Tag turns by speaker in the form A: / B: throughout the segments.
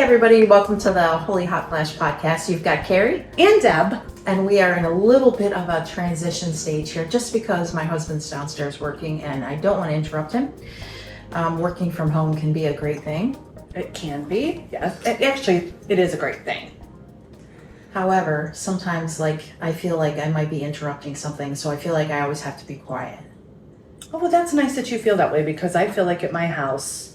A: everybody. Welcome to the Holy Hot Flash podcast. You've got Karrie
B: and Deb,
A: and we are in a little bit of a transition stage here just because my husband's downstairs working and I don't want to interrupt him. Working from home can be a great thing.
B: It can be. Yes. Actually, it is a great thing.
A: However, sometimes I feel like I might be interrupting something, so I feel like I always have to be quiet.
B: Oh, well, that's nice that you feel that way because I feel like at my house,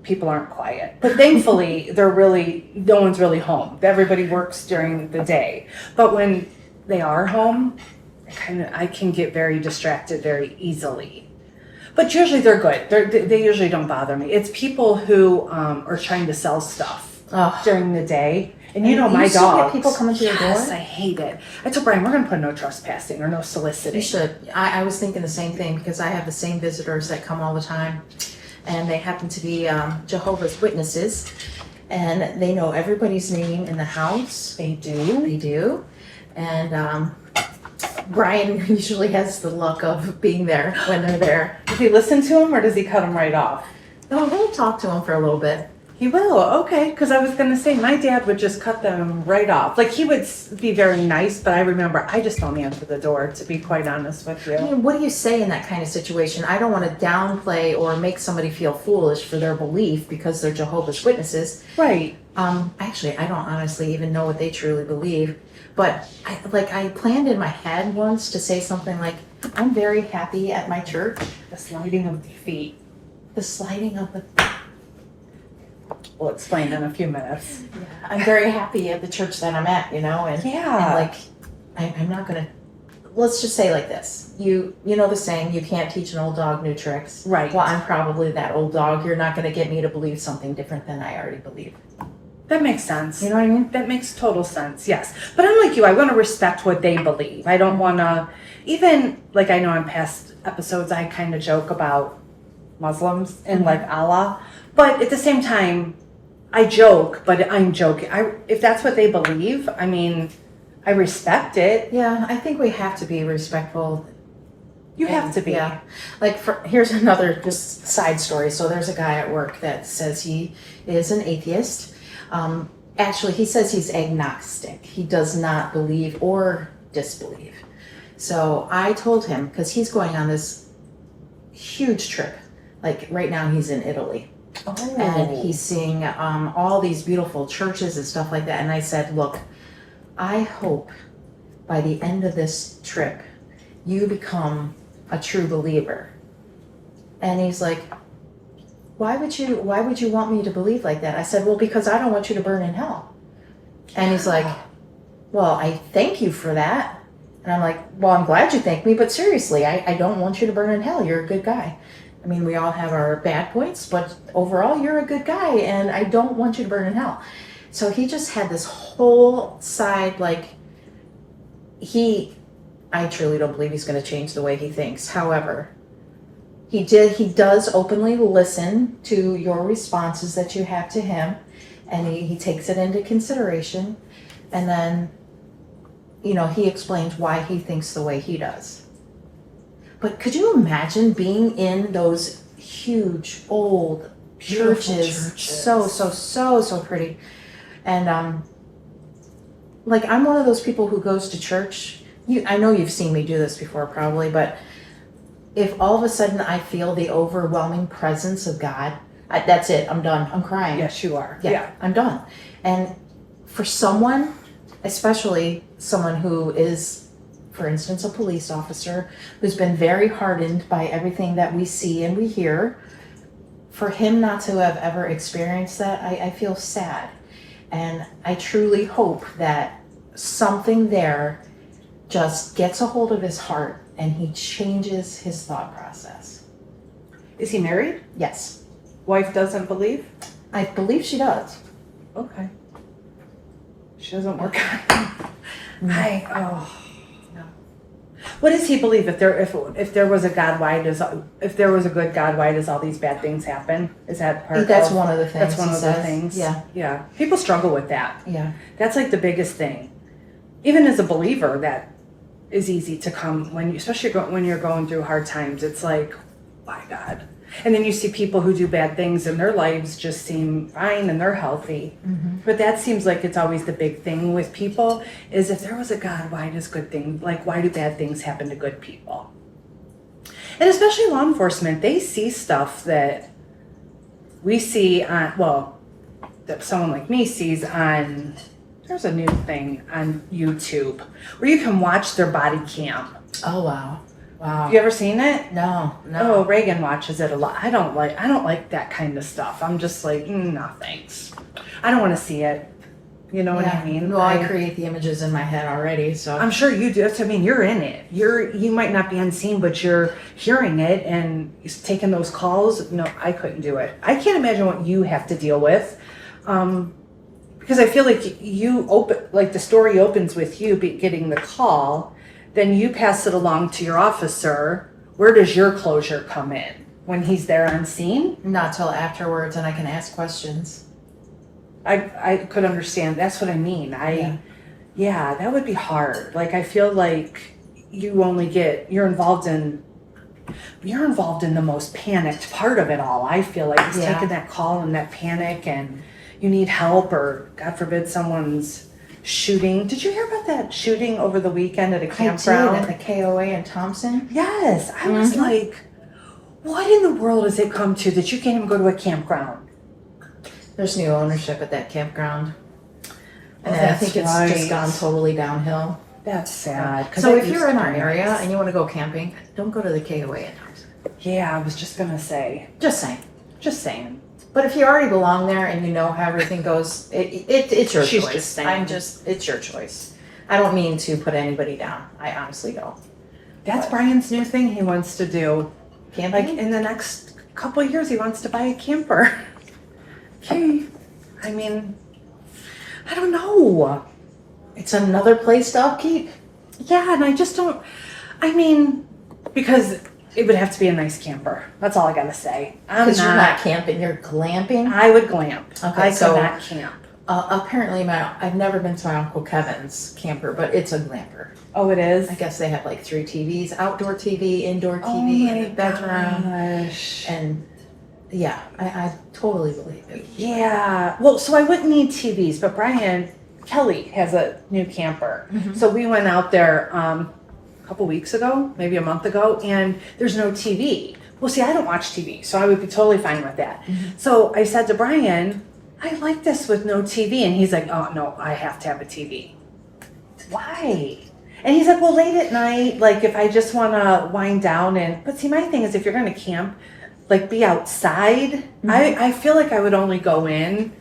B: people aren't quiet. But thankfully, no one's really home. Everybody works during the day. But when they are home, I can get very distracted very easily. But usually they're good. They usually don't bother me. It's people who are trying to sell stuff during the day. And you know my dog.
A: People coming to your door?
B: Yes, I hate it. I told Brian, we're going to put no trespassing or no soliciting.
A: You should. I was thinking the same thing because I have the same visitors that come all the time. And they happen to be Jehovah's Witnesses. And they know everybody's name in the house.
B: They do.
A: And Brian usually has the luck of being there when they're there.
B: Does he listen to him or does he cut him right off?
A: No, we'll talk to him for a little bit.
B: He will, okay. Because I was going to say, my dad would just cut them right off. Like, he would be very nice, but I remember I just don't answer the door, to be quite honest with you.
A: I mean, what do you say in that kind of situation? I don't want to downplay or make somebody feel foolish for their belief because they're Jehovah's Witnesses.
B: Right.
A: Actually, I don't honestly even know what they truly believe. But I planned in my head once to say something like, I'm very happy at my church.
B: The sliding of the feet.
A: The sliding of the...
B: We'll explain in a few minutes.
A: Yeah, I'm very happy at the church that I'm at, and
B: Yeah.
A: And I'm not gonna. Let's just say like this. You know the saying, you can't teach an old dog new tricks.
B: Right.
A: Well, I'm probably that old dog. You're not gonna get me to believe something different than I already believe.
B: That makes sense.
A: You know what I mean?
B: That makes total sense, yes. But I'm like you, I want to respect what they believe. I don't want to, even, like I know in past episodes, I kind of joke about Muslims and like Allah. But at the same time, I joke, but I'm joking. If that's what they believe, I mean, I respect it.
A: Yeah, I think we have to be respectful.
B: You have to be.
A: Yeah. Here's another just side story. So there's a guy at work that says he is an atheist. Actually, he says he's agnostic. He does not believe or disbelieve. So I told him, because he's going on this huge trip. Like right now he's in Italy.
B: Oh.
A: And he's seeing all these beautiful churches and stuff like that. And I said, look, I hope by the end of this trip, you become a true believer. And he's like, why would you want me to believe like that? I said, well, because I don't want you to burn in hell. And he's like, well, I thank you for that. And I'm like, well, I'm glad you thank me, but seriously, I don't want you to burn in hell. You're a good guy. I mean, we all have our bad points, but overall, you're a good guy, and I don't want you to burn in hell. So he just had this whole side, I truly don't believe he's going to change the way he thinks. However, he does openly listen to your responses that you have to him, and he takes it into consideration, and then, he explains why he thinks the way he does. But could you imagine being in those huge, old churches? So pretty. And, I'm one of those people who goes to church. I know you've seen me do this before probably, but if all of a sudden I feel the overwhelming presence of God, that's it. I'm done. I'm crying.
B: Yes, you are.
A: Yeah, I'm done. And for someone, especially someone who is, for instance, a police officer who's been very hardened by everything that we see and we hear, for him not to have ever experienced that, I feel sad. And I truly hope that something there just gets a hold of his heart and he changes his thought process.
B: Is he married?
A: Yes.
B: Wife doesn't believe?
A: I believe she does.
B: Okay. She doesn't work on it. What does he believe? If there was a God, if there was a good God, why does all these bad things happen? Is that part?
A: That's one of the things.
B: That's one of the things. Yeah. People struggle with that.
A: Yeah.
B: That's like the biggest thing. Even as a believer, that is easy to come especially when you're going through hard times. It's like, my God. And then you see people who do bad things and their lives just seem fine and they're healthy. But that seems like it's always the big thing with people is if there was a God, why do bad things happen to good people? And especially law enforcement, they see stuff that we see that someone like me sees on, there's a new thing on YouTube where you can watch their body cam.
A: Oh, wow. Wow.
B: Have you ever seen it?
A: No.
B: Oh, Reagan watches it a lot. I don't like that kind of stuff. I'm just like, no, thanks. I don't want to see it. You know what I mean?
A: Well, I create the images in my head already, so.
B: I'm sure you do. I mean, you're in it. You might not be unseen, but you're hearing it and taking those calls. No, I couldn't do it. I can't imagine what you have to deal with. Because I feel like the story opens with you getting the call, then you pass it along to your officer. Where does your closure come in? When he's there on scene?
A: Not till afterwards, and I can ask questions.
B: I could understand. That's what I mean. Yeah, that would be hard. Like, I feel like you're involved in the most panicked part of it all. I feel like it's taking that call and that panic and you need help, or God forbid someone's shooting. Did you hear about that shooting over the weekend at a campground?
A: I did, at the KOA in Thompson.
B: Yes. I was like, what in the world has it come to that you can't even go to a campground?
A: There's new ownership at that campground. And I
B: that's
A: think it's just gone totally downhill.
B: That's sad.
A: So if you're in our area and you want to go camping, don't go to the KOA in Thompson.
B: Yeah, I was just going to say.
A: Just saying.
B: Just saying.
A: But if you already belong there and you know how everything goes, it's your
B: She's
A: choice.
B: just saying.
A: It's your choice. I don't mean to put anybody down. I honestly don't.
B: That's Brian's new thing he wants to do.
A: Camping?
B: Like in the next couple of years, he wants to buy a camper. Okay. I mean, I don't know.
A: It's another place to upkeep.
B: Yeah, and I just don't, because it would have to be a nice camper. That's all I gotta say.
A: Because you're not camping, you're glamping.
B: I would glamp.
A: Okay,
B: I could not camp.
A: Apparently, I've never been to my Uncle Kevin's camper, but it's a glamper.
B: Oh, it is?
A: I guess they have like 3 TVs, outdoor TV, indoor TV in the bedroom.
B: Gosh.
A: And yeah, I totally believe it.
B: Yeah. Well, so I wouldn't need TVs, but Kelly has a new camper.
A: Mm-hmm.
B: So we went out there a couple weeks ago, maybe a month ago, and there's no TV. Well, see, I don't watch TV, so I would be totally fine with that.
A: Mm-hmm.
B: So I said to Brian, I like this with no TV. And he's like, oh, no, I have to have a TV. Why? And he's like, well, late at night, like if I just want to wind down but see, my thing is if you're going to camp, like be outside,
A: mm-hmm.
B: I feel like I would only go in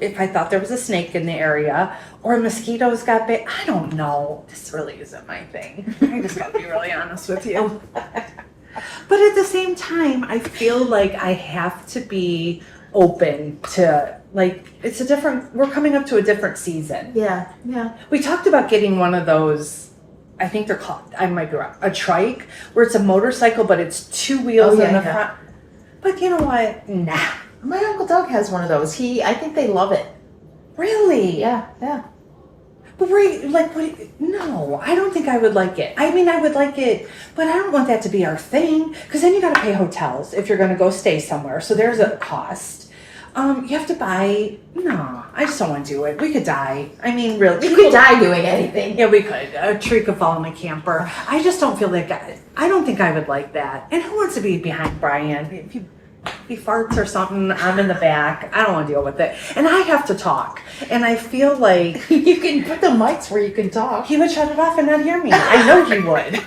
B: if I thought there was a snake in the area or mosquitoes got bit. I don't know. This really isn't my thing. I just gotta be really honest with you. But at the same time, I feel like I have to be open to, like, we're coming up to a different season.
A: Yeah.
B: We talked about getting one of those, I think they're called, I might be wrong, a trike, where it's a motorcycle, but it's 2 wheels in the front. But you know what? Nah.
A: My Uncle Doug has one of those. I think they love it.
B: Really?
A: Yeah.
B: But no, I don't think I would like it. I mean, I would like it, but I don't want that to be our thing, because then you got to pay hotels if you're going to go stay somewhere. So there's a cost. You have to buy. No, I just don't want to do it. We could die. I mean, really.
A: We could die doing anything.
B: Yeah, we could. A tree could fall in a camper. I just don't feel like I don't think I would like that. And who wants to be behind Brian? If he farts or something, I'm in the back. I don't want to deal with it. And I have to talk. And I feel like
A: you can put the mics where you can talk.
B: He would shut it off and not hear me. I know he would.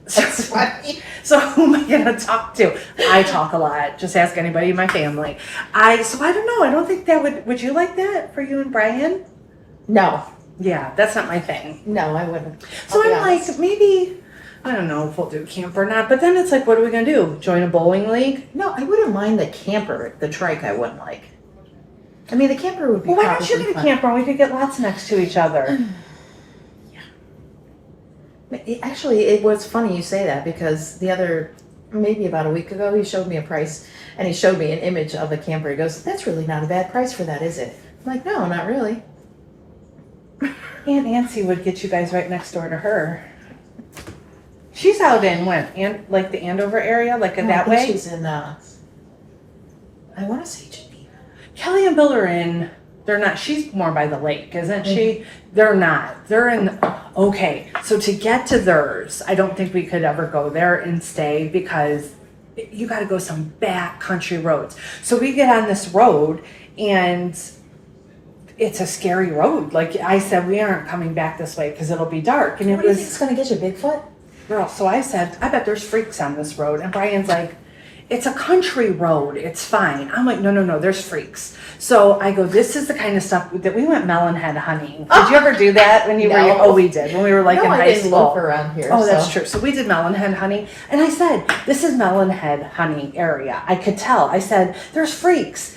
A: That's funny.
B: So who am I going to talk to? I talk a lot. Just ask anybody in my family. So I don't know. I don't think that would you like that for you and Brian?
A: No.
B: Yeah, that's not my thing.
A: No, I wouldn't.
B: So I'm like, maybe, I don't know if we'll do camp or not, but then it's like, what are we going to do? Join a bowling league?
A: No, I wouldn't mind the camper. The trike I wouldn't like. I mean, the camper would be
B: Well, why don't you get a camper and we could get lots next to each other?
A: Actually, it was funny you say that, because maybe about a week ago, he showed me a price, and he showed me an image of a camper. He goes, that's really not a bad price for that, is it? I'm like, no, not really.
B: Aunt Nancy would get you guys right next door to her. She's out in like the Andover area, like in that way.
A: She's in, I want to say Geneva.
B: Kelly and Bill are in, they're not, she's more by the lake, isn't she? They're not. They're in, okay. So to get to theirs, I don't think we could ever go there and stay because you got to go some back country roads. So we get on this road and it's a scary road. Like I said, we aren't coming back this way because it'll be dark. And
A: What do you think is going to get you, Bigfoot?
B: Girl, so I said, I bet there's freaks on this road. And Brian's like, it's a country road. It's fine. I'm like, no, there's freaks. So I go, this is the kind of stuff that we went melonhead hunting. Did you ever do that when you were?
A: No.
B: Oh, we did when we were like in high
A: I didn't
B: school.
A: live around here.
B: Oh, that's true. So we did melonhead hunting, and I said, this is melonhead hunting area. I could tell. I said, there's freaks.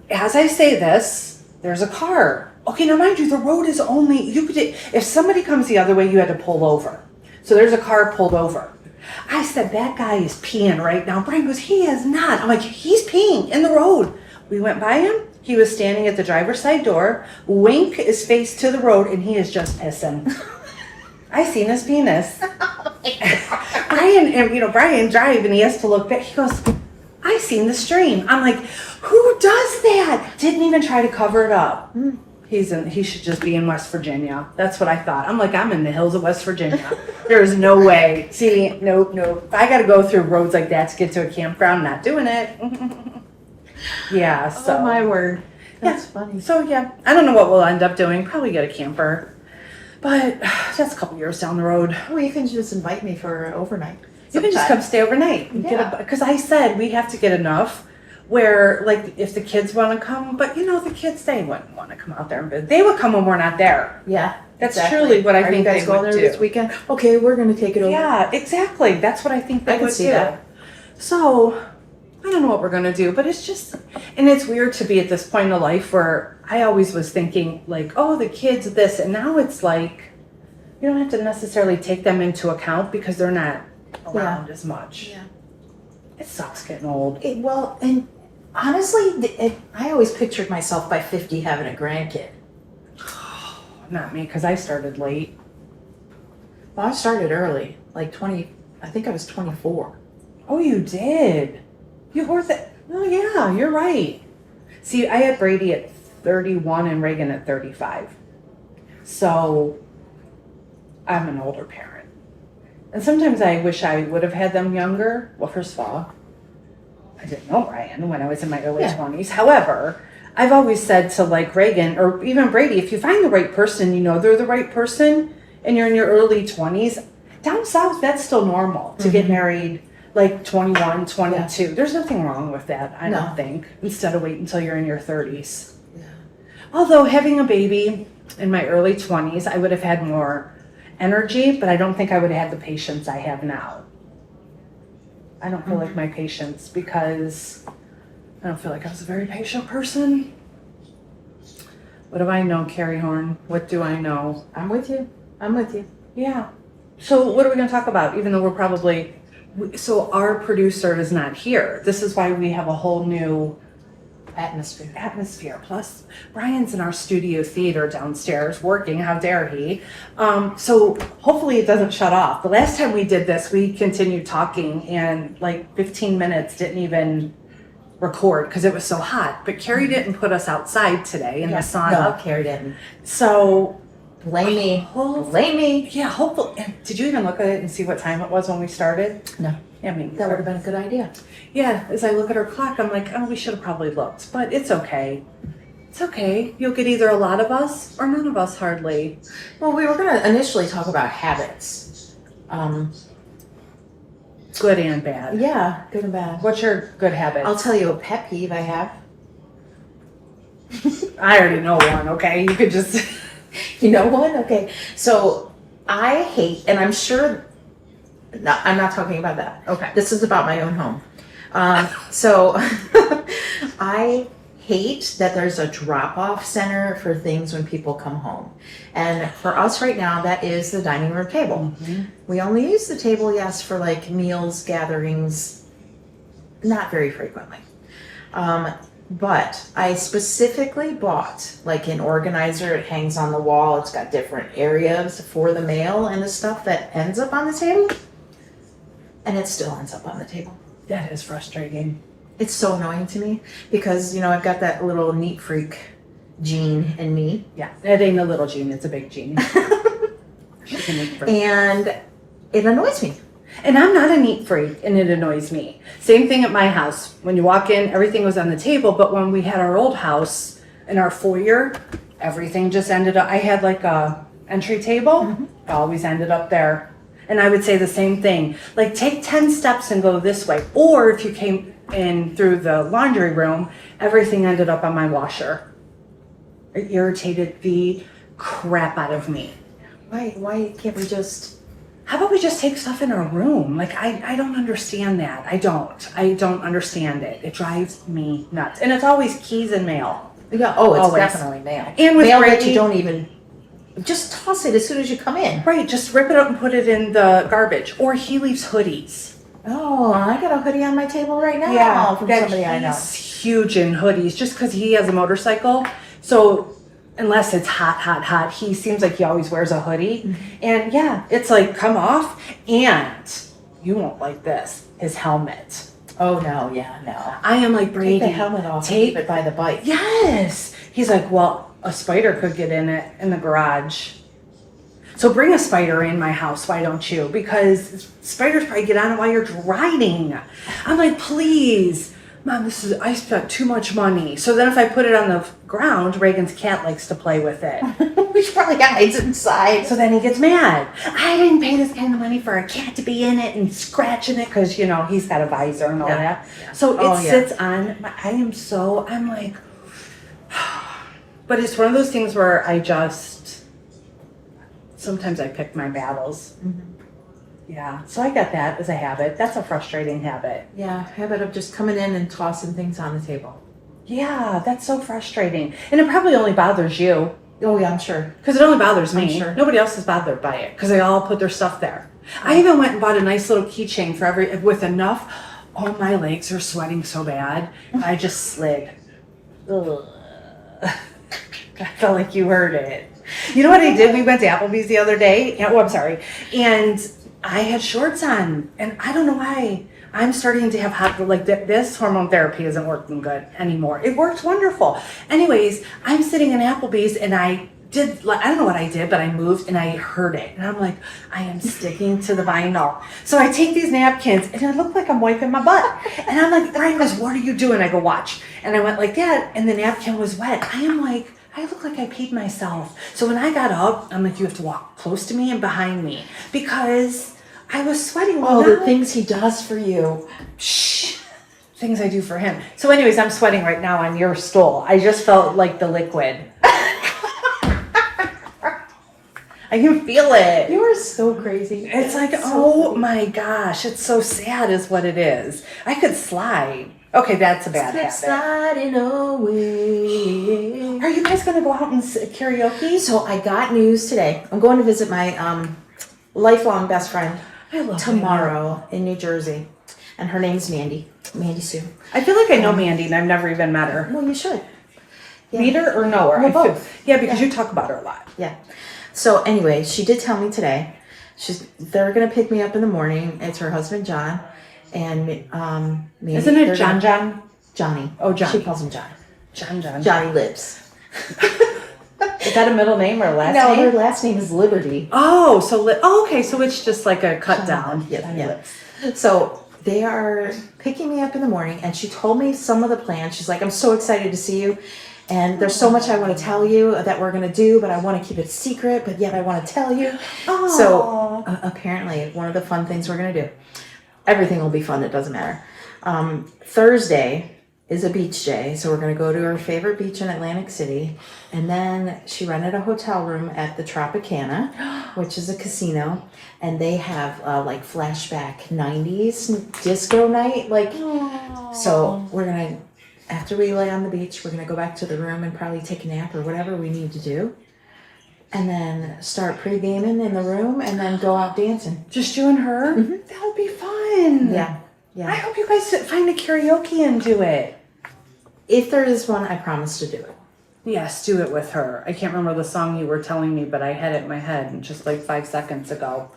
B: As I say this, there's a car. Okay, now mind you, the road is only you could. If somebody comes the other way, you had to pull over. So there's a car pulled over. I said, that guy is peeing right now. Brian goes, he is not. I'm like, he's peeing in the road. We went by him. He was standing at the driver's side door. Wink his face to the road, and he is just pissing. I seen his penis. Brian drive, and he has to look back. He goes, I seen the stream. I'm like, who does that? Didn't even try to cover it up. He should just be in West Virginia. That's what I thought. I'm like, I'm in the hills of West Virginia. There's no way. See, nope. If I got to go through roads like that to get to a campground, not doing it. Yeah, so.
A: Oh, my word. That's
B: Yeah.
A: funny.
B: So, yeah, I don't know what we'll end up doing. Probably get a camper. But that's a couple years down the road.
A: Well, you can just invite me for overnight.
B: You can just come stay overnight. Because I said we have to get enough where, like, if the kids want to come, but the kids, they wouldn't want to come out there and visit. They would come when we're not there.
A: Yeah.
B: That's truly what I think
A: you guys
B: they
A: going
B: would
A: there
B: do.
A: this weekend? Okay, we're going to take it over.
B: Yeah, exactly. That's what I think they
A: I can
B: would
A: see
B: do.
A: that.
B: So, I don't know what we're going to do, but it's just, and it's weird to be at this point in life where I always was thinking, like, oh, the kids, this, and now it's like, you don't have to necessarily take them into account because they're not around as much.
A: Yeah.
B: It sucks getting old.
A: Well, and honestly, I always pictured myself by 50 having a grandkid.
B: Not me, because I started late.
A: Well, I started early, like 20, I think I was 24.
B: Oh, you did? You were that? Oh, yeah, you're right. See, I had Brady at 31 and Reagan at 35. So, I'm an older parent. And sometimes I wish I would have had them younger. Well, first of all, I didn't know Ryan when I was in my early 20s. However, I've always said to like Reagan or even Brady, if you find the right person, they're the right person and you're in your early 20s, down south, that's still normal to get married like 21, 22. Yeah. There's nothing wrong with that, I don't think, instead of wait until you're in your 30s. Yeah. Although having a baby in my early 20s, I would have had more energy, but I don't think I would have had the patience I have now. I don't feel like my patience because I don't feel like I was a very patient person. What do I know, Carrie Horn? What do I know?
A: I'm with you.
B: Yeah. So what are we going to talk about? Even though we're probably... So our producer is not here. This is why we have a whole new... Atmosphere. Plus, Brian's in our studio theater downstairs working. How dare he? So hopefully it doesn't shut off. The last time we did this, we continued talking and like 15 minutes didn't even record because it was so hot. But Carrie didn't put us outside today in the sauna.
A: No, Carrie didn't.
B: So
A: blame me.
B: Yeah, hopefully. And did you even look at it and see what time it was when we started?
A: No.
B: I mean,
A: that would have been a good idea.
B: Yeah, as I look at our clock, I'm like, oh, we should have probably looked, but it's okay. It's okay. You'll get either a lot of us or none of us hardly.
A: Well, we were going to initially talk about habits.
B: Good and bad.
A: Yeah, good and bad.
B: What's your good habit?
A: I'll tell you a pet peeve I have.
B: I already know one, okay? You could just...
A: You know one? Okay. So I hate, and I'm sure... No, I'm not talking about that.
B: Okay.
A: This is about my own home. So I hate that there's a drop-off center for things when people come home. And for us right now, that is the dining room table. Mm-hmm. We only use the table, yes, for like meals, gatherings, not very frequently. But I specifically bought like an organizer. It hangs on the wall. It's got different areas for the mail and the stuff that ends up on the table. and it still ends up on the table.
B: That is frustrating.
A: It's so annoying to me because, I've got that little neat freak gene in me.
B: Yeah, it ain't a little gene, it's a big gene. She's a neat freak.
A: And it annoys me.
B: And I'm not a neat freak, and it annoys me. Same thing at my house. When you walk in, everything was on the table, but when we had our old house in our foyer, everything just ended up, I had like a entry table, it always ended up there. And I would say the same thing, like take 10 steps and go this way. Or if you came in through the laundry room, everything ended up on my washer. It irritated the crap out of me.
A: Why can't we just...
B: How about we just take stuff in our room? Like, I don't understand that. I don't understand it. It drives me nuts. And it's always keys and mail.
A: Yeah, it's
B: Always.
A: definitely mail.
B: And with
A: mail that
B: Brady-
A: you don't even... Just toss it as soon as you come in.
B: Right, just rip it up and put it in the garbage. Or he leaves hoodies.
A: Oh, I got a hoodie on my table right now from somebody I know.
B: He's huge in hoodies just because he has a motorcycle. So unless it's hot, he seems like he always wears a hoodie.
A: Mm-hmm.
B: And yeah, it's like come off. And you won't like this, his helmet.
A: Oh, no, no.
B: I am like, Brady,
A: Take the helmet off and keep it by the bike.
B: Yes. He's like, well, a spider could get in it in the garage. So bring a spider in my house, why don't you? Because spiders probably get on it while you're riding. I'm like, please, Mom, I spent too much money. So then if I put it on the ground, Reagan's cat likes to play with it.
A: Which probably hides inside.
B: So then he gets mad. I didn't pay this kind of money for a cat to be in it and scratching it because, he's got a visor and all that.
A: Yeah.
B: So it sits on, I'm like, but it's one of those things where sometimes I pick my battles.
A: Mm-hmm.
B: Yeah, so I got that as a habit. That's a frustrating habit.
A: Yeah, habit of just coming in and tossing things on the table.
B: Yeah, that's so frustrating. And it probably only bothers you.
A: Oh, yeah, I'm sure.
B: Because it only bothers me.
A: I'm sure.
B: Nobody else is bothered by it because they all put their stuff there. I even went and bought a nice little keychain with enough. Oh, my legs are sweating so bad. I just slid. Ugh. I felt like you heard it. You know what I did? We went to Applebee's the other day. I'm sorry. And I had shorts on. And I don't know why. I'm starting to have this hormone therapy isn't working good anymore. It worked wonderful. Anyways, I'm sitting in Applebee's and I don't know what I did, but I moved and I heard it. And I'm like, I am sticking to the vinyl. So I take these napkins and it looked like I'm wiping my butt. And I'm like, Brian goes, what are you doing? I go, watch. And I went like that and the napkin was wet. I am like, I look like I peed myself. So when I got up, I'm like, you have to walk close to me and behind me because I was sweating.
A: Oh, the things he does for you.
B: Shh. Things I do for him. So anyways, I'm sweating right now on your stool. I just felt like the liquid. I can feel it.
A: You are so crazy.
B: It's like, my gosh, it's so sad is what it is. I could slide. Okay, that's a bad habit.
A: Sliding away.
B: Are you guys going to go out and karaoke?
A: So I got news today. I'm going to visit my lifelong best friend tomorrow in New Jersey. And her name's Mandy Sue.
B: I feel like I know Mandy and I've never even met her.
A: Well, you should. Yeah.
B: Meet her or know her?
A: Well, both.
B: Yeah, because you talk about her a lot.
A: Yeah. So anyway, she did tell me today. They're gonna pick me up in the morning. It's her husband John, and Mandy,
B: isn't it John?
A: Johnny.
B: Oh, Johnny.
A: She calls him John.
B: John.
A: Johnny Lives.
B: Is that a middle name or a last
A: No,
B: name?
A: her last name is Liberty.
B: Oh, okay. So it's just like a cut down.
A: Yeah. So they are picking me up in the morning, and she told me some of the plans. She's like, I'm so excited to see you. And there's so much I want to tell you that we're going to do, but I want to keep it secret, but yet I want to tell you.
B: Aww.
A: So apparently one of the fun things we're going to do, everything will be fun, it doesn't matter. Thursday is a beach day, so we're going to go to her favorite beach in Atlantic City. And then she rented a hotel room at the Tropicana, which is a casino. And they have like flashback 90s disco night. So we're going to... After we lay on the beach, we're going to go back to the room and probably take a nap or whatever we need to do. And then start pre-gaming in the room and then go out dancing.
B: Just you and her? Mm-hmm. That would be fun.
A: Yeah.
B: I hope you guys find a karaoke and do it.
A: If there is one, I promise to do it.
B: Yes, do it with her. I can't remember the song you were telling me, but I had it in my head just like 5 seconds ago.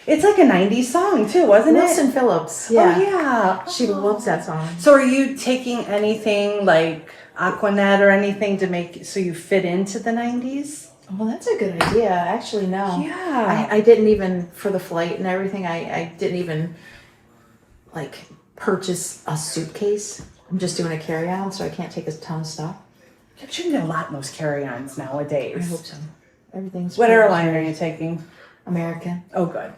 B: It's like a 90s song too, wasn't
A: Wilson
B: it?
A: Phillips.
B: Oh,
A: Yeah.
B: yeah.
A: She loves that song.
B: So are you taking anything like Aquanet or anything to make so you fit into the 90s?
A: Well, that's a good idea. Actually, no.
B: Yeah.
A: I didn't even, for the flight and everything, I didn't even like purchase a suitcase. I'm just doing a carry-on, so I can't take a ton of stuff.
B: But you can get a lot in those carry-ons nowadays.
A: I hope so. Everything's
B: What
A: pretty much
B: airline are
A: ready.
B: you taking?
A: American.
B: Oh, good.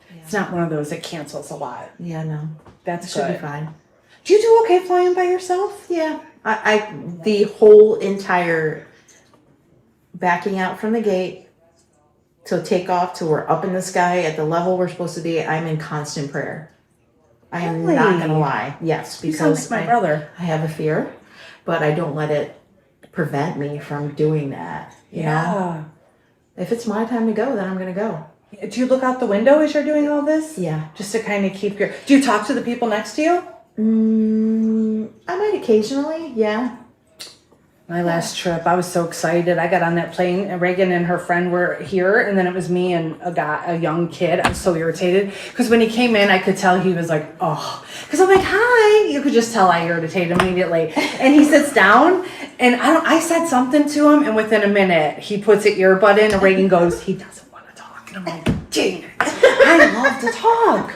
A: Yeah.
B: It's not one of those that cancels a lot.
A: Yeah, no.
B: That's
A: It should
B: good.
A: be fine.
B: Do you do okay flying by yourself?
A: Yeah. I the whole entire backing out from the gate to take off till we're up in the sky at the level we're supposed to be, I'm in constant prayer. I am
B: Really?
A: not gonna lie. Yes,
B: You sound
A: because
B: like my brother.
A: I have a fear, but I don't let it prevent me from doing that. You know? If it's my time to go, then I'm gonna go.
B: Do you look out the window as you're doing all this?
A: Yeah.
B: Just to kind of keep your... Do you talk to the people next to you?
A: I might occasionally, yeah.
B: My last trip, I was so excited. I got on that plane, and Reagan and her friend were here, and then it was me and a young kid. I was so irritated because when he came in, I could tell he was like, oh, because I'm like, hi. You could just tell I irritate immediately. And he sits down, and I said something to him, and within a minute, he puts an earbud in, and Reagan goes, he doesn't want to talk. And I'm like, dang it. I love to talk.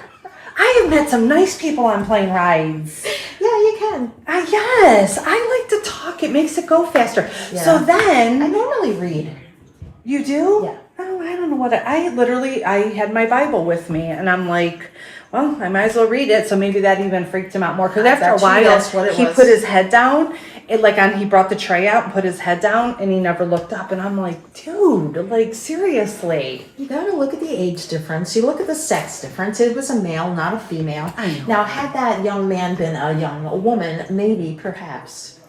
B: I have met some nice people on plane rides.
A: Yeah, you can.
B: Yes, I like to talk. It makes it go faster.
A: Yeah.
B: So then...
A: I normally read.
B: You do?
A: Yeah.
B: Oh, I don't know what I had my Bible with me, and I'm like, well, I might as well read it. So maybe that even freaked him out more because after a while,
A: that's what it
B: he
A: was.
B: put his head down. He brought the tray out and put his head down, and he never looked up. And I'm like, dude, like seriously.
A: You gotta look at the age difference. You look at the sex difference. It was a male, not a female.
B: I know.
A: Now, had that young man been a young woman, maybe, perhaps,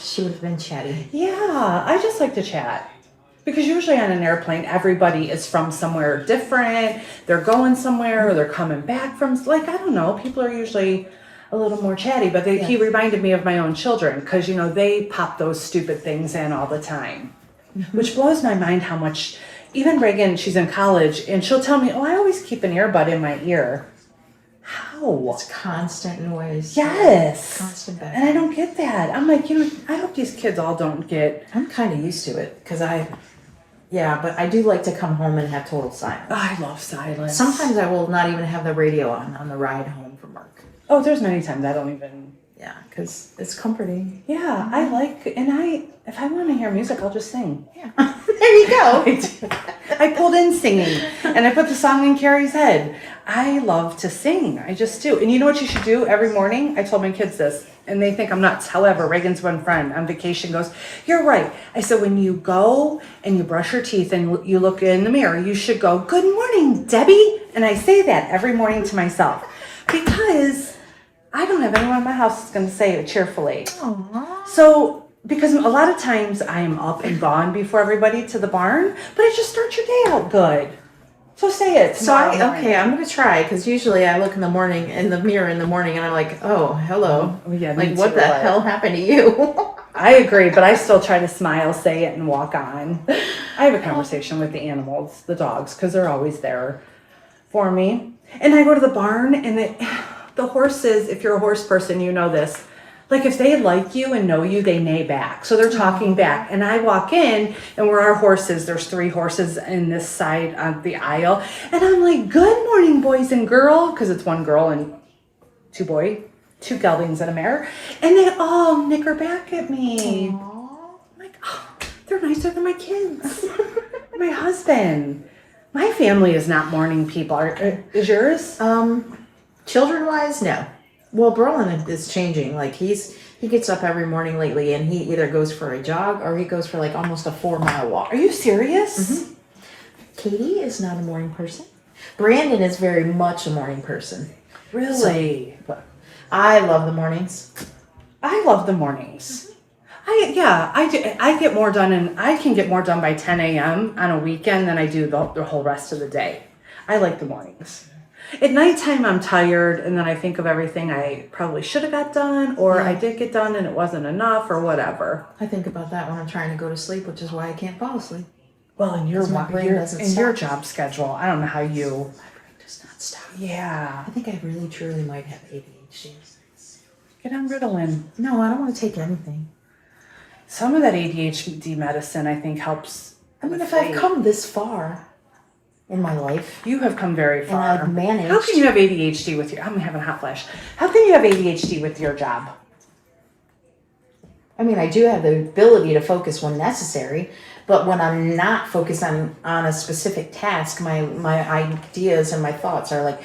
A: she would have been chatty.
B: Yeah, I just like to chat. Because usually on an airplane, everybody is from somewhere different. They're going somewhere or they're coming back from, like, I don't know. People are usually a little more chatty. But he reminded me of my own children because, they pop those stupid things in all the time. Mm-hmm. Which blows my mind how much, even Reagan, she's in college, and she'll tell me, oh, I always keep an earbud in my ear. How?
A: It's constant noise.
B: Yes.
A: Constant back.
B: And I don't get that. I'm like, I hope these kids all don't get...
A: I'm kind of used to it because but I do like to come home and have total silence.
B: I love silence.
A: Sometimes I will not even have the radio on the ride home from work.
B: Oh, there's many times I don't even...
A: Yeah, because it's comforting.
B: Yeah, I like... And if I want to hear music, I'll just sing.
A: Yeah. There you go.
B: I pulled in singing, and I put the song in Carrie's head. I love to sing. I just do. And you know what you should do every morning? I told my kids this, and they think I'm nuts. However, Reagan's one friend on vacation goes, you're right. I said, when you go and you brush your teeth and you look in the mirror, you should go, good morning, Debbie. And I say that every morning to myself because I don't have anyone in my house that's going to say it cheerfully.
A: Aww.
B: So... Because a lot of times I am up and gone before everybody to the barn, but it just starts your day out good. So say it.
A: So I'm going to try because usually I look in the mirror in the morning and I'm like, oh, hello.
B: Oh, yeah,
A: like what the hell happened to you?
B: I agree, but I still try to smile, say it, and walk on. I have a conversation with the animals, the dogs, because they're always there for me. And I go to the barn and the horses, if you're a horse person, you know this. Like if they like you and know you, they neigh back. So they're talking back. And I walk in and where our horses, there's 3 horses in this side of the aisle. And I'm like, good morning, boys and girl. Because it's 1 girl and 2 geldings and a mare. And they all nicker back at me.
A: Aww.
B: I'm like, oh, they're nicer than my kids. My husband. My family is not morning people. Is yours?
A: Children-wise, no. Well, Brolin is changing. Like he gets up every morning lately, and he either goes for a jog or he goes for like almost a 4-mile walk.
B: Are you serious?
A: Mm-hmm. Katie is not a morning person. Brandon is very much a morning person.
B: Really?
A: So, I love the mornings.
B: I love the mornings. I get more done, and I can get more done by 10 a.m. on a weekend than I do the whole rest of the day. I like the mornings. At nighttime, I'm tired, and then I think of everything I probably should have got done, or I did get done and it wasn't enough, or whatever.
A: I think about that when I'm trying to go to sleep, which is why I can't fall asleep.
B: Well, in your
A: your
B: job schedule, I don't know how you...
A: does not stop.
B: Yeah.
A: I think I really, truly might have ADHD.
B: Get on Ritalin.
A: No, I don't want to take anything.
B: Some of that ADHD medicine, I think, helps.
A: I mean, if
B: weight.
A: I've come this far in my life,
B: You have come very
A: and
B: far.
A: I've managed.
B: How can you have ADHD with your... I'm having a hot flash. How can you have ADHD with your job?
A: I mean, I do have the ability to focus when necessary, but when I'm not focused on a specific task, my ideas and my thoughts are like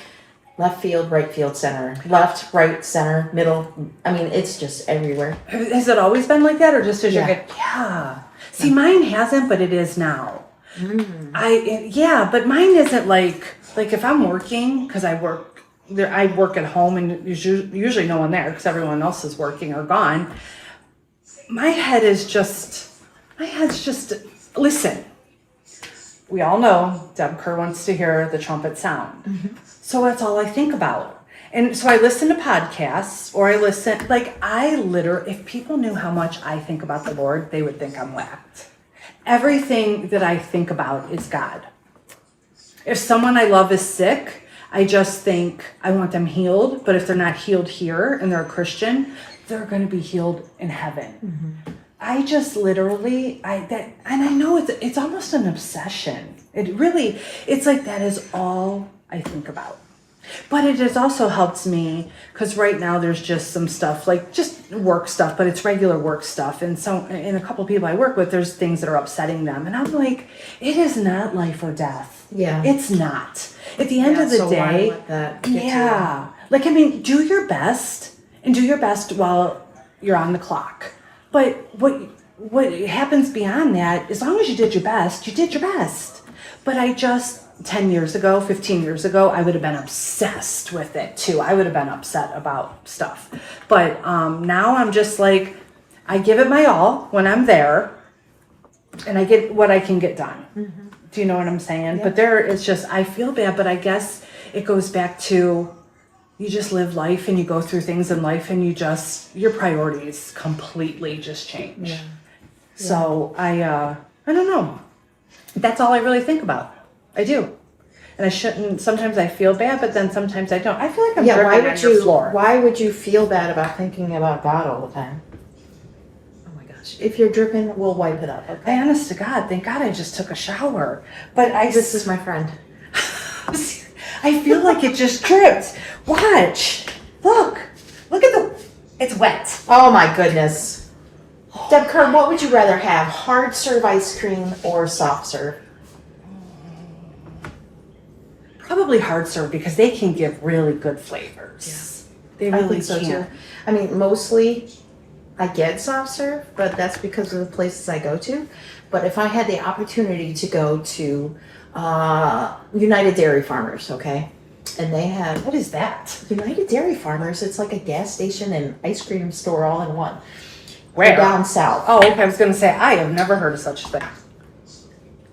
A: left field, right field, center, left, right, center, middle. I mean, it's just everywhere.
B: Has it always been like that, or just as
A: Yeah.
B: you're good? Yeah. See, mine hasn't, but it is now. But mine isn't like if I'm working, because I work at home and there's usually no one there because everyone else is working or gone. My head's just, listen, we all know Deb and Karrie wants to hear the trumpet sound. Mm-hmm. So that's all I think about. And so I listen to podcasts or if people knew how much I think about the Lord, they would think I'm whacked. Everything that I think about is God. If someone I love is sick, I just think I want them healed. But if they're not healed here and they're a Christian, they're going to be healed in heaven. Mm-hmm. I just literally, and I know it's almost an obsession. It's like that is all I think about. But it has also helped me because right now there's just some stuff, like just work stuff, but it's regular work stuff. And a couple of people I work with, there's things that are upsetting them. And I'm like, it is not life or death.
A: Yeah.
B: It's not. At the end of the day,
A: why let that get to you?
B: do your best and do your best while you're on the clock. But what happens beyond that, as long as you did your best, you did your best. But 10 years ago, 15 years ago, I would have been obsessed with it too. I would have been upset about stuff. But now I'm just like, I give it my all when I'm there and I get what I can get done. Mm-hmm. Do you know what I'm saying? Yeah. But it's just, I feel bad, but I guess it goes back to you just live life and you go through things in life and your priorities completely just change. Yeah. So I don't know. That's all I really think about. I do. And I shouldn't, sometimes I feel bad, but then sometimes I don't. I feel like I'm dripping on your floor.
A: Why would you feel bad about thinking about God all the time? Oh my gosh. If you're dripping, we'll wipe it up, okay?
B: Honest to God, thank God I just took a shower. But
A: This is my friend.
B: I feel like it just dripped. Watch. Look at it's wet.
A: Oh my goodness. Deb Karrie, what would you rather have? Hard serve ice cream or soft serve?
B: Probably hard serve because they can give really good flavors. Yeah. They really
A: I think so
B: can.
A: Too. I mean, mostly I get soft serve, but that's because of the places I go to. But if I had the opportunity to go to United Dairy Farmers, okay? And they have...
B: What is that?
A: United Dairy Farmers, it's like a gas station and ice cream store all in one.
B: Where?
A: They're down south.
B: Oh, okay. I was going to say, I have never heard of such a thing.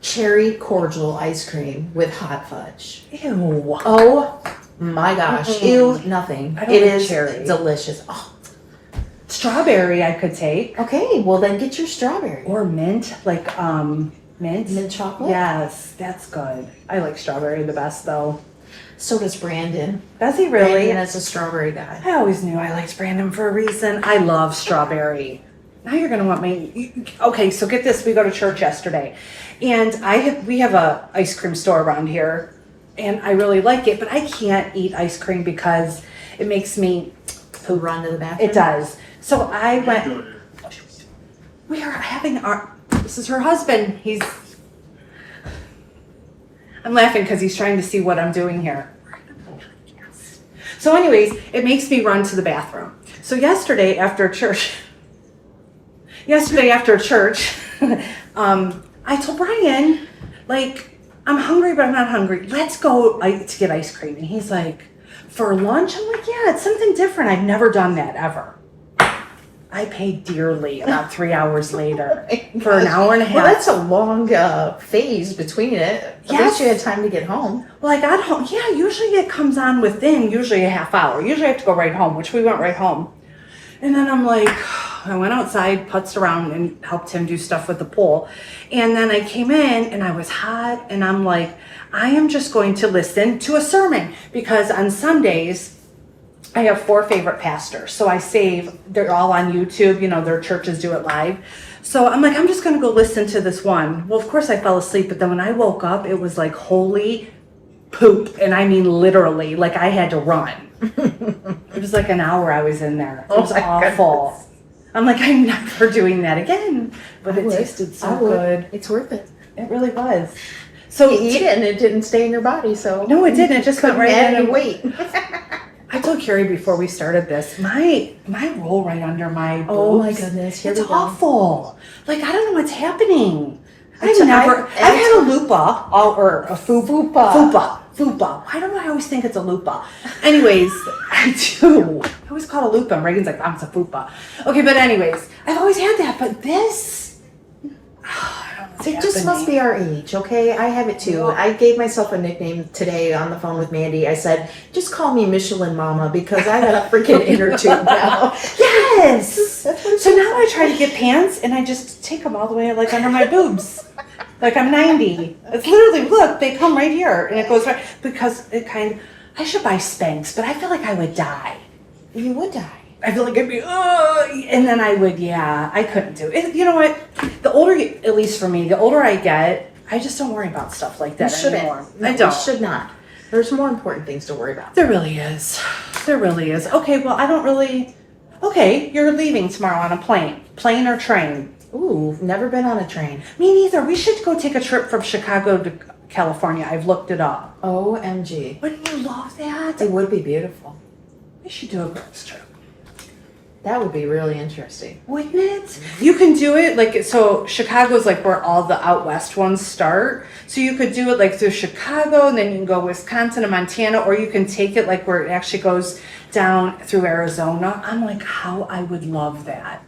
A: Cherry cordial ice cream with hot fudge.
B: Ew.
A: Oh my gosh. Mm-mm. Ew, nothing. It is
B: cherry.
A: Delicious. Oh.
B: Strawberry I could take.
A: Okay, well then get your strawberry.
B: Or mint, mint.
A: Mint chocolate?
B: Yes, that's good. I like strawberry the best though.
A: So does Brandon.
B: Does he really?
A: Brandon is a strawberry guy.
B: I always knew I liked Brandon for a reason. I love strawberry. Now you're going to want me. Okay, so get this. We go to church yesterday. And we have a ice cream store around here. And I really like it. But I can't eat ice cream because it makes me
A: run to the bathroom.
B: It does. So I went. We are having this is her husband. I'm laughing because he's trying to see what I'm doing here. So anyways, it makes me run to the bathroom. So yesterday after church, I told Brian, I'm hungry, but I'm not hungry. Let's go to get ice cream. And he's like, for lunch? I'm like, yeah, it's something different. I've never done that ever. I paid dearly about 3 hours later for an hour and a half.
A: Well, that's a long phase between it. At least you had time to get home.
B: Well, I got home. Yeah, usually it comes on within usually a half hour. Usually I have to go right home, which we went right home. And then I'm like, I went outside, putzed around, and helped him do stuff with the pool. And then I came in, and I was hot, and I'm like, I am just going to listen to a sermon, because on Sundays, I have 4 favorite pastors. So I save, they're all on YouTube, their churches do it live. So I'm like, I'm just going to go listen to this one. Well, of course I fell asleep, but then when I woke up, it was like holy poop. And I mean, literally, like I had to run. It was like an hour I was in there. It was awful. Goodness. I'm like, I'm never doing that again. But it tasted so good.
A: It's worth it.
B: It really was. So
A: you eat it and it didn't stay in your body. So
B: no, it didn't. It just went right in
A: and wait.
B: I told Karrie before we started this, my roll right under my boobs.
A: Oh my goodness,
B: it's awful. Like I don't know what's happening. I've had a lupa or a fupa. I don't know. I always think it's a lupa. Anyways, I do. I always call it a lupa, and Reagan's like, it's a fupa. Okay, but anyways, I've always had that. But this, I don't know what's
A: it just must be our age, okay? I have it too. I gave myself a nickname today on the phone with Mandy. I said, just call me Michelin Mama because I got a freaking inner tube now.
B: Yes! So now I try to get pants and I just take them all the way like under my boobs. Like I'm 90. It's literally, look, they come right here and it goes right, because I should buy Spanx, but I feel like I would die.
A: You would die.
B: I feel like I'd be, and then I would, I couldn't do it. You know what? The older, at least for me, the older I get, I just don't worry about stuff like that anymore.
A: No, I don't. You should not. There's more important things to worry about.
B: There really is. There really is. Okay, well, okay, you're leaving tomorrow on a plane. Plane or train?
A: Ooh, never been on a train.
B: Me neither. We should go take a trip from Chicago to California. I've looked it up.
A: OMG.
B: Wouldn't you love that?
A: It would be beautiful.
B: We should do a girls trip.
A: That would be really interesting.
B: Wouldn't it? You can do it so Chicago's like where all the out west ones start. So you could do it like through Chicago and then you can go Wisconsin and Montana, or you can take it like where it actually goes down through Arizona. I'm like, how I would love that.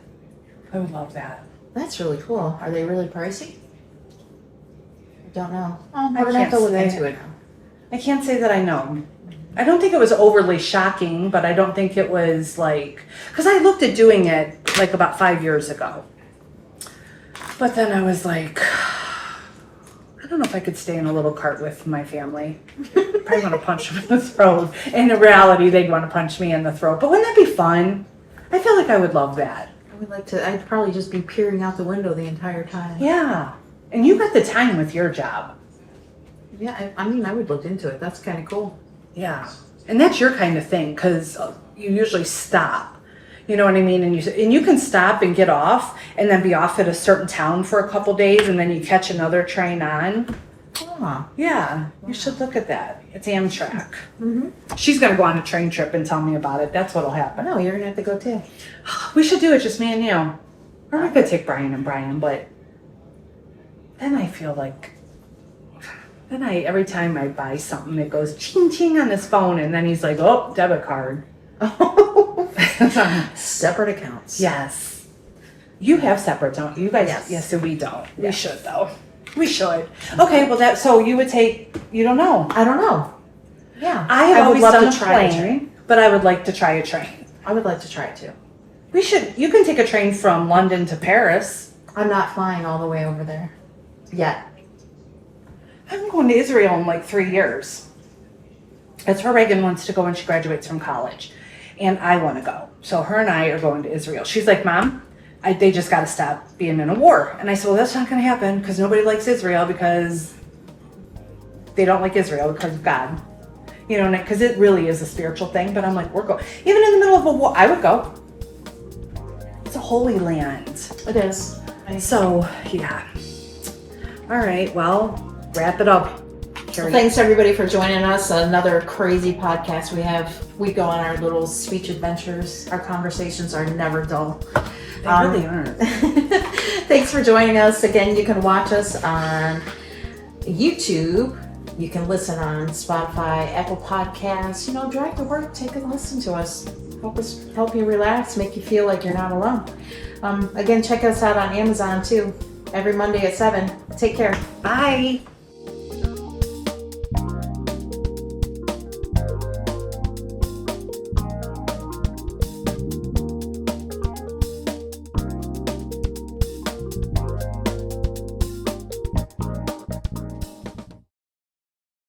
B: I would love that.
A: That's really cool. Are they really pricey? I don't know.
B: I'm
A: gonna have to look into it.
B: I can't say that I know. I don't think it was overly shocking, but I don't think it was because I looked at doing it like about 5 years ago. But then I was like, I don't know if I could stay in a little cart with my family. Probably want to punch them in the throat. In reality, they'd want to punch me in the throat. But wouldn't that be fun? I feel like I would love that.
A: I'd probably just be peering out the window the entire time.
B: Yeah. And you got the time with your job.
A: Yeah, I would look into it. That's kind of cool.
B: Yeah. And that's your kind of thing, because you usually stop. You know what I mean? And you can stop and get off and then be off at a certain town for a couple days and then you catch another train on.
A: Oh.
B: Yeah. You should look at that. It's Amtrak.
A: Mm-hmm.
B: She's going to go on a train trip and tell me about it. That's what'll happen.
A: No, you're going to have to go too.
B: We should do it, just me and you. Or we could take Brian and Brian, but then I feel like every time I buy something, it goes ching ching on his phone, and then he's like, oh, debit card.
A: Oh. Separate accounts.
B: Yes. You have separate, don't you? You guys?
A: Yes.
B: So we don't.
A: Yeah.
B: We should, though. We should. Okay, well, so you would take, you don't know.
A: I don't know. Yeah.
B: I have always done a
A: try
B: plane, but I would like to try a train.
A: I would like to try it too.
B: You can take a train from London to Paris.
A: I'm not flying all the way over there yet.
B: I'm going to Israel in 3 years. That's where Reagan wants to go when she graduates from college. And I want to go. So her and I are going to Israel. She's like, Mom, they just got to stop being in a war. And I said, well, that's not going to happen because nobody likes Israel because they don't like Israel because of God. You know, because it really is a spiritual thing. But I'm like, we're going. Even in the middle of a war, I would go. It's a holy land.
A: It is.
B: So, yeah. All right, well, wrap it up.
A: Well, thanks everybody for joining us. Another crazy podcast we go on our little speech adventures. Our conversations are never dull.
B: They really aren't.
A: Thanks for joining us. Again, you can watch us on YouTube. You can listen on Spotify, Apple Podcasts. Drive to work, take a listen to us. Help you relax, make you feel like you're not alone. Again, check us out on Amazon too. Every Monday at 7. Take care.
B: Bye.